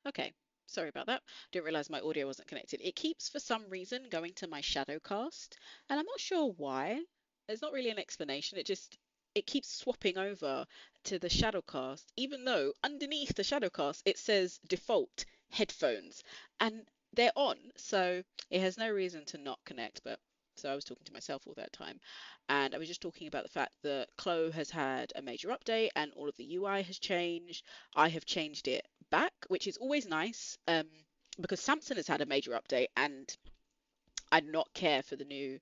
Okay, sorry about that. Didn't realize my audio wasn't connected. It keeps, for some reason, going to my shadow cast, and I'm not sure why. There's not really an explanation. It keeps swapping over to the shadow cast, even though underneath the shadow cast it says default headphones, and they're on, so it has no reason to not connect. But so I was talking to myself all that time, and I was just talking about the fact that CLO has had a major update and all of the UI has changed. I have changed it back, which is always nice, because Samsung has had a major update, and I do not care for the new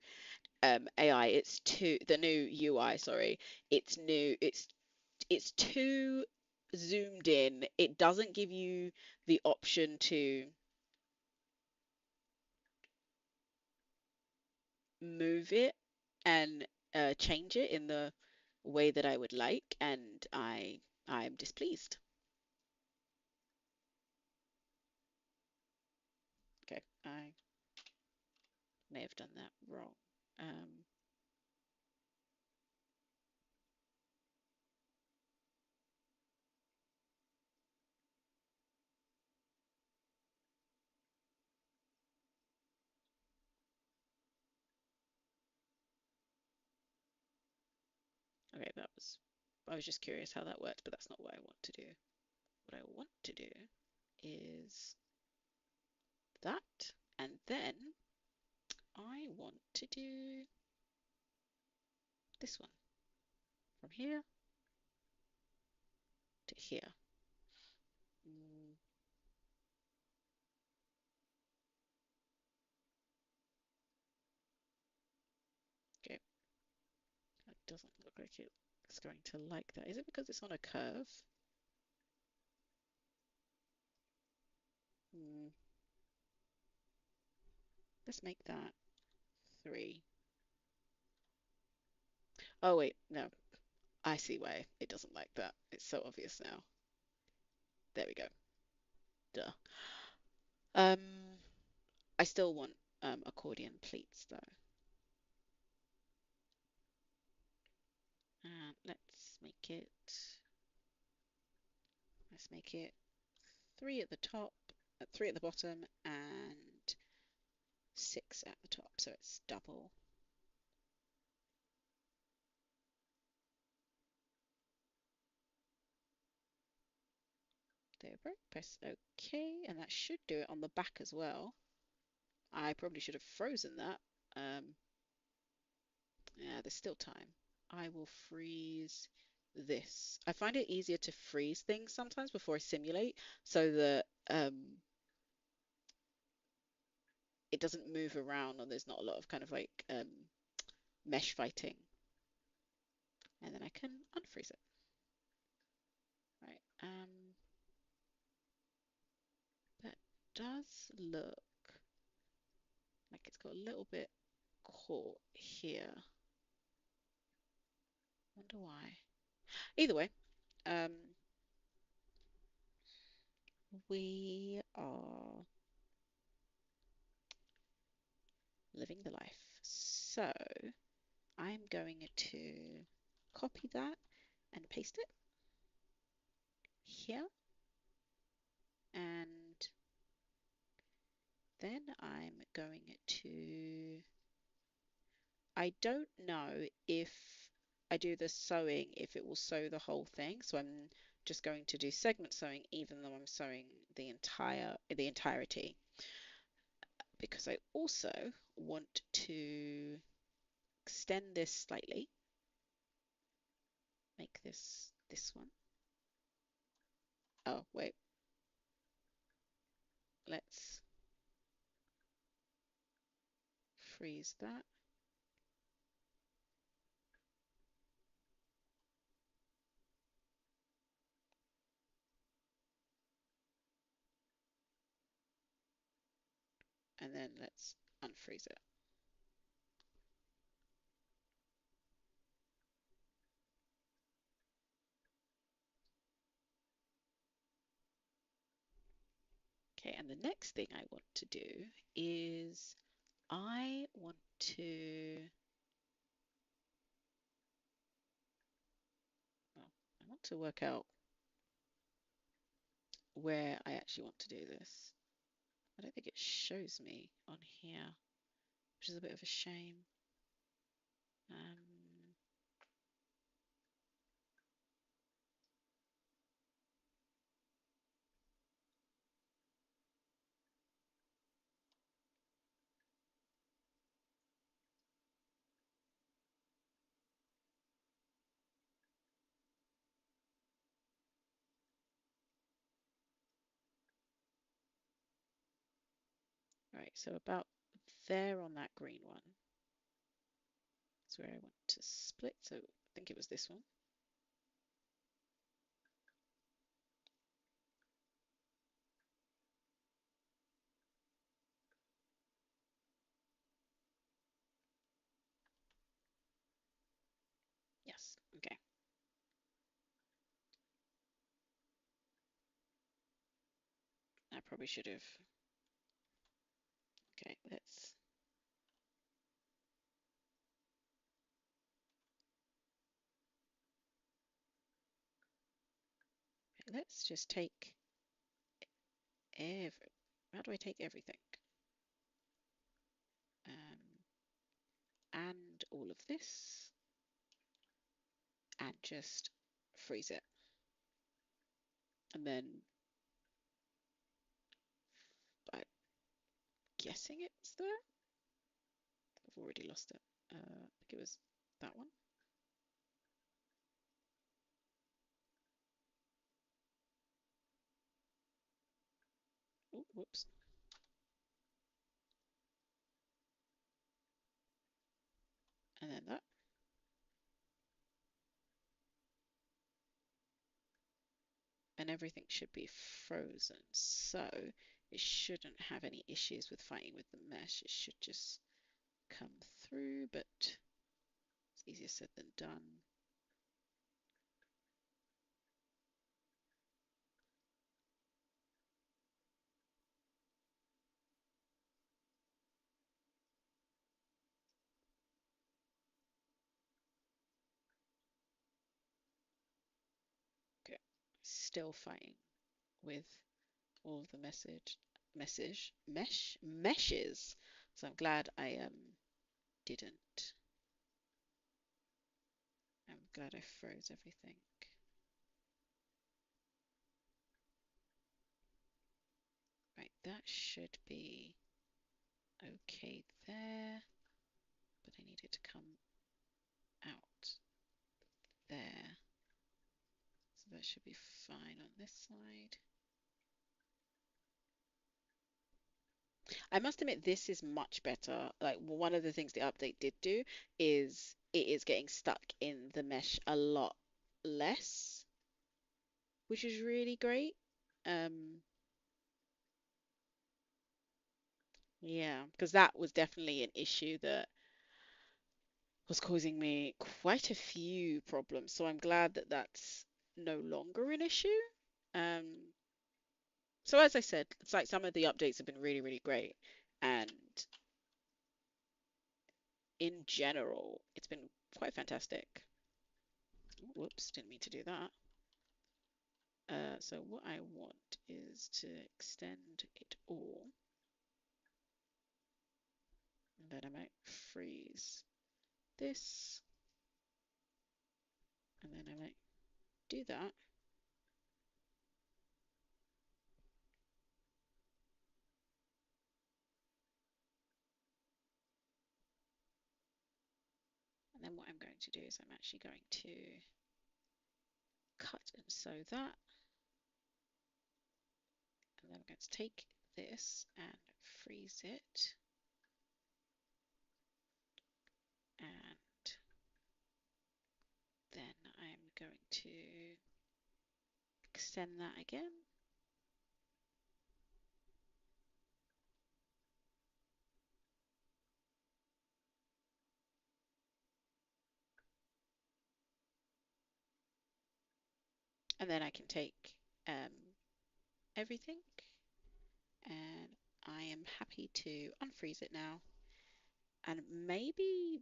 AI. It's too the new UI. Sorry, it's new. It's too zoomed in. It doesn't give you the option to move it and change it in the way that I would like, and I'm displeased. Okay, I may have done that wrong. Um, okay, that was. I was just curious how that worked, but that's not what I want to do. What I want to do is that, and then I want to do this one from here to here. Mm, okay, that doesn't look like it's going to like that. Is it because it's on a curve? Mm, let's make that 3. Oh wait, no, I see why it doesn't like that. It's so obvious now. There we go. Duh. Um, I still want accordion pleats though. And let's make it 3 at the top, 3 at the bottom, and 6 at the top, so it's double. There we go. Press OK, and that should do it on the back as well. I probably should have frozen that. Yeah, there's still time. I will freeze this. I find it easier to freeze things sometimes before I simulate so that it doesn't move around and there's not a lot of kind of like mesh fighting. And then I can unfreeze it. Right. That does look like it's got a little bit caught here. Wonder why. Either way, um, we are living the life. So I'm going to copy that and paste it here. And then I'm going to, I don't know if I do the sewing, if it will sew the whole thing. So I'm just going to do segment sewing even though I'm sewing the entirety, because I also want to extend this slightly, make this one. Oh, wait, let's freeze that. And then let's unfreeze it. Okay, and the next thing I want to do is I want to, well, I want to work out where I actually want to do this. I don't think it shows me on here, which is a bit of a shame. Right, so about there on that green one is where I want to split. So I think it was this one. Yes, okay. I probably should have. Okay, let's just take every. How do I take everything? And all of this, and just freeze it. And then I'm guessing it's there. I've already lost it. I think it was that one. Oh, whoops. And then that. And everything should be frozen. So it shouldn't have any issues with fighting with the mesh. It should just come through, but it's easier said than done. Okay, still fighting with all of the meshes. So I'm glad I didn't. I'm glad I froze everything. Right, that should be okay there, but I need it to come out there. So that should be fine on this side. I must admit, this is much better. Like, one of the things the update did do is it is getting stuck in the mesh a lot less, which is really great. Um, yeah, because that was definitely an issue that was causing me quite a few problems. So I'm glad that that's no longer an issue. Um, so as I said, it's like some of the updates have been really, really great, and in general, it's been quite fantastic. Whoops, didn't mean to do that. So what I want is to extend it all, and then I might freeze this, and then I might do that. And then what I'm going to do is I'm actually going to cut and sew that. And then I'm going to take this and freeze it. And then I'm going to extend that again. And then I can take everything, and I am happy to unfreeze it now. And maybe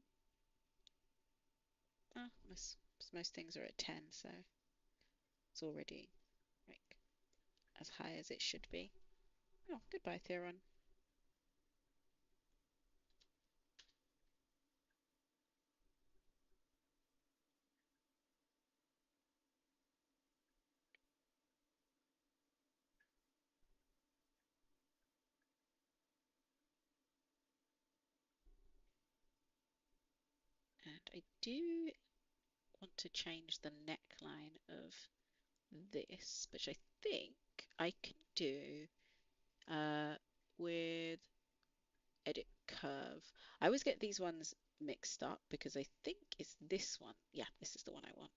most things are at 10, so it's already like as high as it should be. Oh, goodbye, Theron. And I do want to change the neckline of this, which I think I can do with edit curve. I always get these ones mixed up because I think it's this one. Yeah, this is the one I want.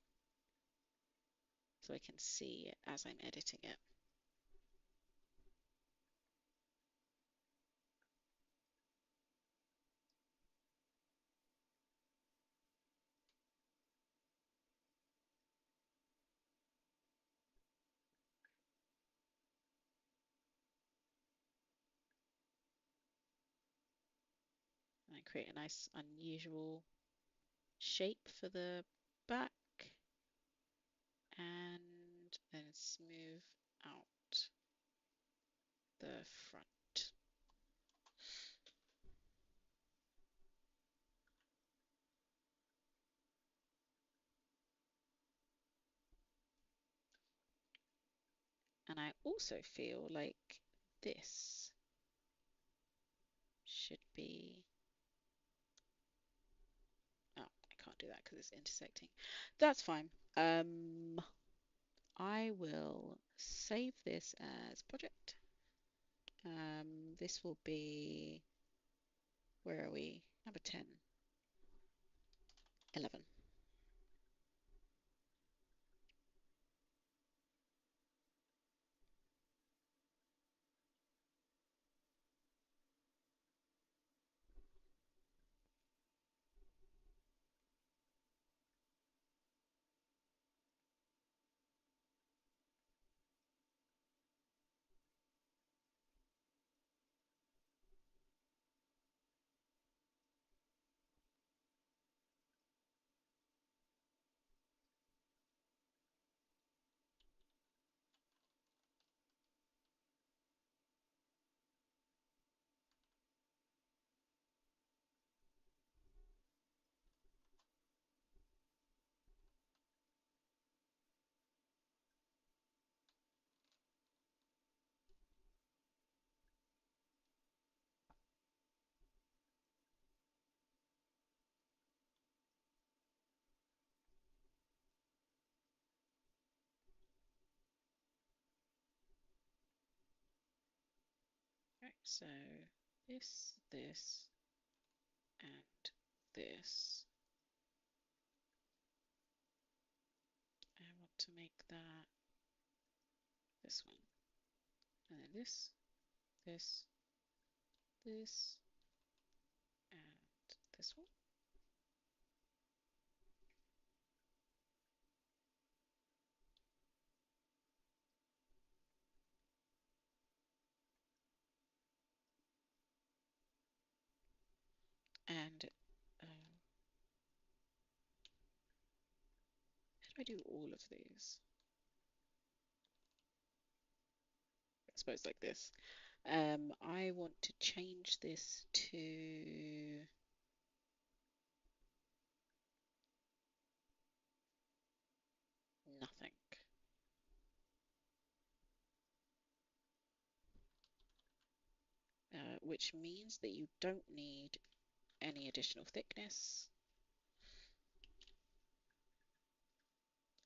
So I can see it as I'm editing it. And I create a nice unusual shape for the back and then smooth out the front. And I also feel like this should be, oh, I can't do that because it's intersecting. That's fine. I will save this as project. This will be, where are we? Number 10, 11. Right, so this, and this. I want to make that this one. And then this, this, and this one. And how do I do all of these? I suppose like this. I want to change this to nothing, which means that you don't need any additional thickness.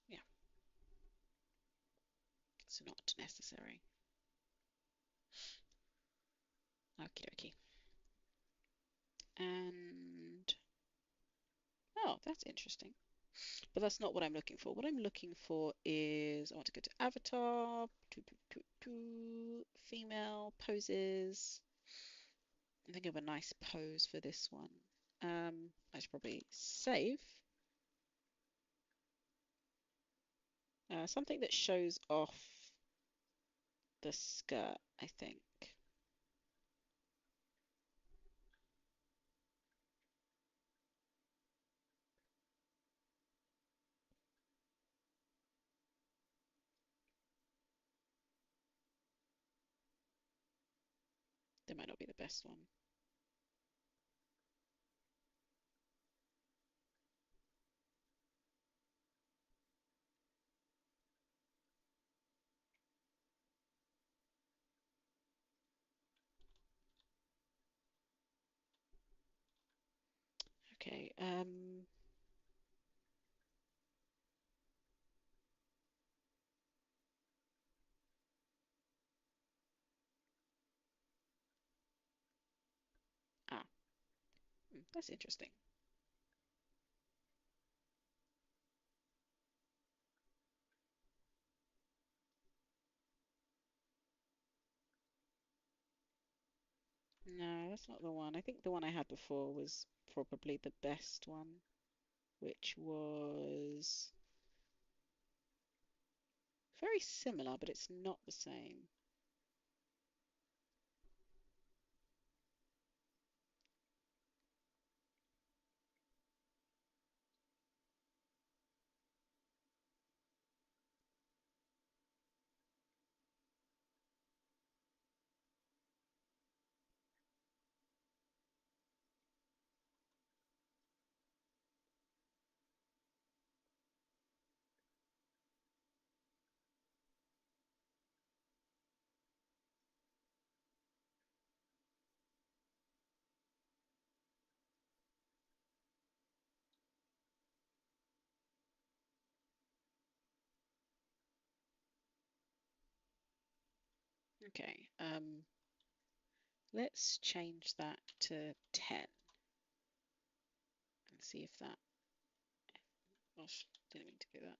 Yeah, it's not necessary. Okie dokie. And oh, that's interesting. But that's not what I'm looking for. What I'm looking for is I want to go to avatar, female poses. I think of a nice pose for this one. I should probably save. Something that shows off the skirt, I think. It might not be the best one. Okay, ah, that's interesting. No, that's not the one. I think the one I had before was probably the best one, which was very similar, but it's not the same. Okay, let's change that to 10 and see if that. Gosh, didn't mean to do that.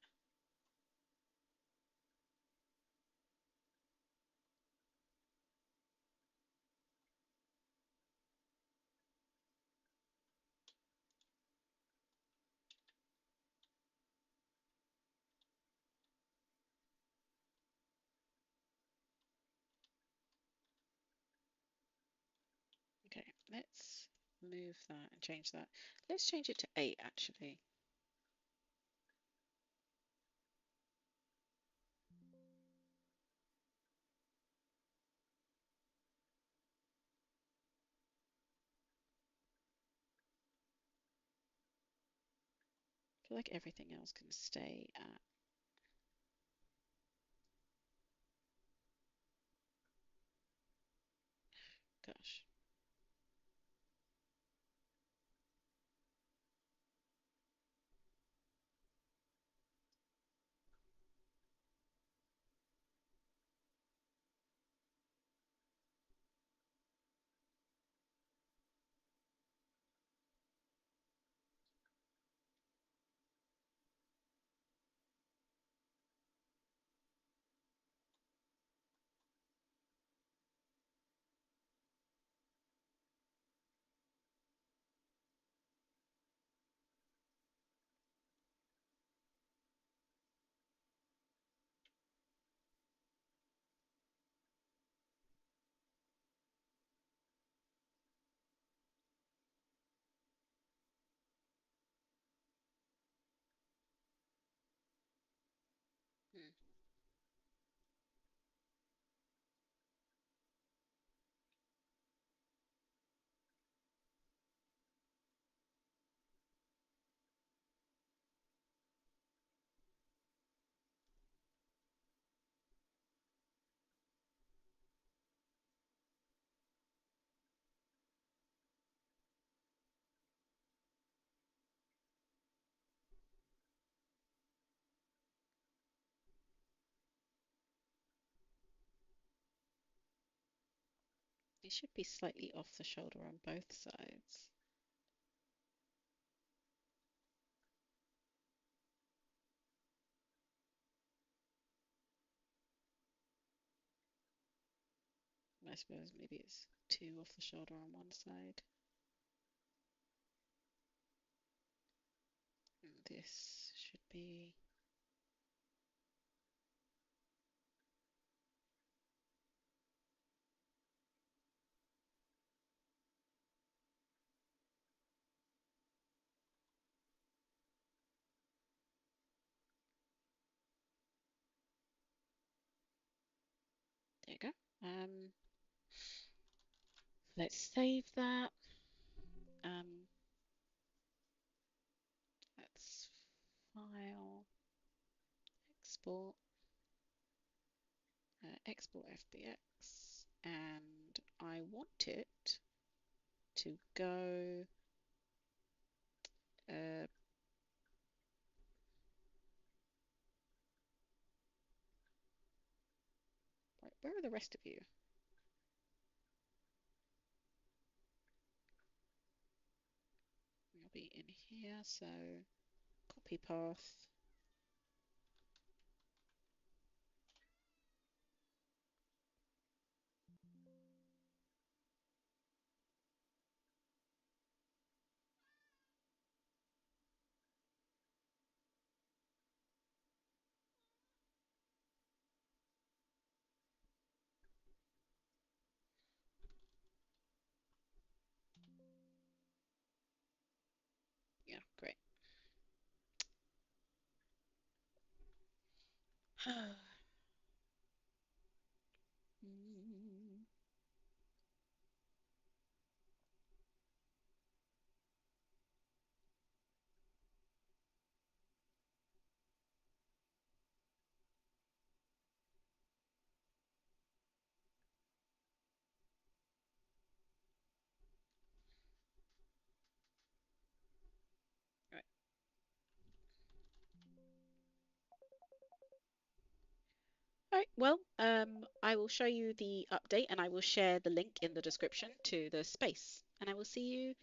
Okay, let's move that and change that. Let's change it to 8 actually. I feel like everything else can stay at. Gosh. Hmm. It should be slightly off the shoulder on both sides. I suppose maybe it's too off the shoulder on one side. And this should be. There you go. Let's save that. Um, let's file, export, export FBX, and I want it to go. Uh, right, where are the rest of you? You'll be in here, so copy path. Yeah, great. Right. All right, well, I will show you the update and I will share the link in the description to the space. And I will see you